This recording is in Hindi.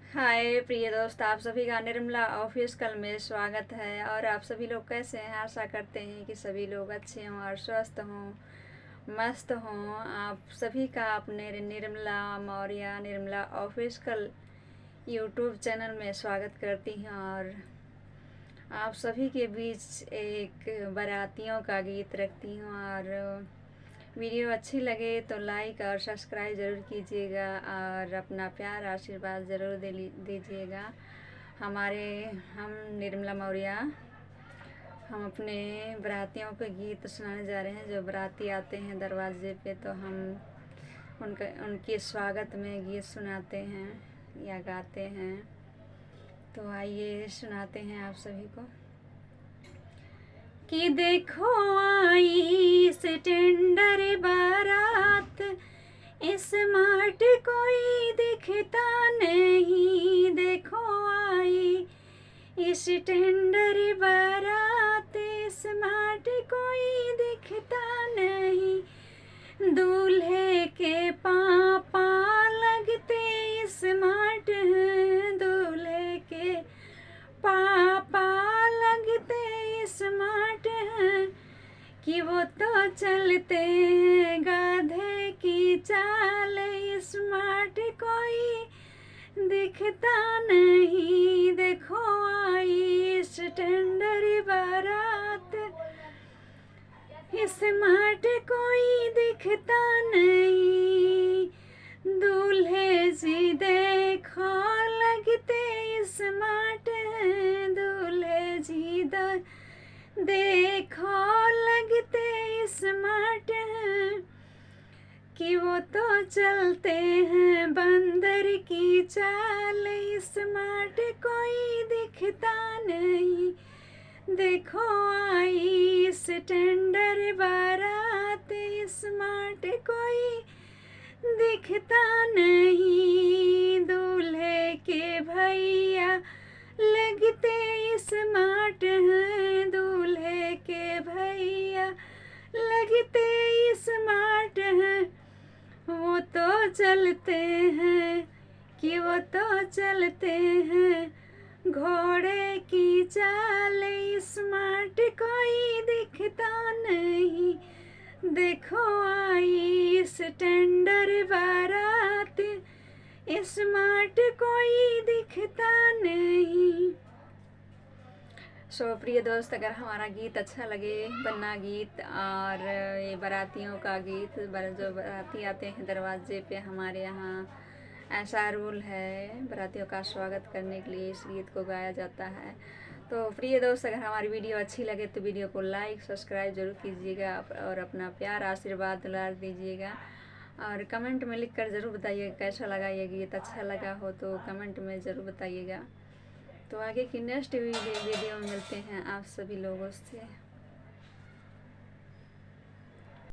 हाय प्रिय दोस्त, आप सभी का निर्मला ऑफिशियल में स्वागत है। और आप सभी लोग कैसे हैं? आशा करते हैं कि सभी लोग अच्छे हों और स्वस्थ हों, मस्त हों। आप सभी का अपने Nirmala Maurya Nirmala official YouTube channel में स्वागत करती हूँ। और आप सभी के बीच एक बारातियों का गीत रखती हूँ। और वीडियो अच्छी लगे तो लाइक और सब्सक्राइब ज़रूर कीजिएगा और अपना प्यार आशीर्वाद ज़रूर दीजिएगा। हम निर्मला मौर्य हम अपने बारातियों के गीत सुनाने जा रहे हैं। जो बाराती आते हैं दरवाजे पे तो हम उनके स्वागत में गीत सुनाते हैं या गाते हैं। तो आइए सुनाते हैं आप सभी को। कि देखो आई स्टैंडर बारात, स्मार्ट कोई दिखता नहीं। देखो आई स्टैंडर बारात, स्मार्ट कोई दिखता नहीं। दूल्हे के पापा लगते स्मार्ट हैं, दूल्हे के पापा लगते स्मार्ट हैं। कि वो तो चलते हैं गाधे की चाल, स्मार्ट कोई दिखता नहीं। देखो आई स्टैंडर बारात, स्मार्ट कोई दिखता नहीं। दूल्हे जी देखो लगते स्मार्ट हैं, दूल्हे जी देखो लगते स्मार्ट हैं। कि वो तो चलते हैं बंदर की चाल, स्मार्ट कोई दिखता नहीं। देखो आई स्टैंडर बारात, स्मार्ट कोई दिखता नहीं। दूल्हे के भैया लगते स्मार्ट हैं, दूल्हे के भैया लगते स्मार्ट हैं। वो तो चलते हैं कि वो तो चलते हैं घोड़े की चाल, स्मार्ट कोई दिखता नहीं। देखो आई स्टैंडर बारात, स्मार्ट कोई दिखता नहीं। प्रिय दोस्त, अगर हमारा गीत अच्छा लगे, बन्ना गीत और ये बारातियों का गीत, जो बाराती आते हैं दरवाजे पे, हमारे यहाँ ऐसा रूल है बारातियों का स्वागत करने के लिए इस गीत को गाया जाता है। तो प्रिय दोस्त, अगर हमारी वीडियो अच्छी लगे तो वीडियो को लाइक सब्सक्राइब जरूर कीजिएगा और अपना प्यार आशीर्वाद दुलार दीजिएगा। और कमेंट में लिख कर ज़रूर बताइए कैसा लगा ये गीत। अच्छा लगा हो तो कमेंट में ज़रूर बताइएगा। तो आगे की नेक्स्ट वीडियो में मिलते हैं आप सभी लोगों से।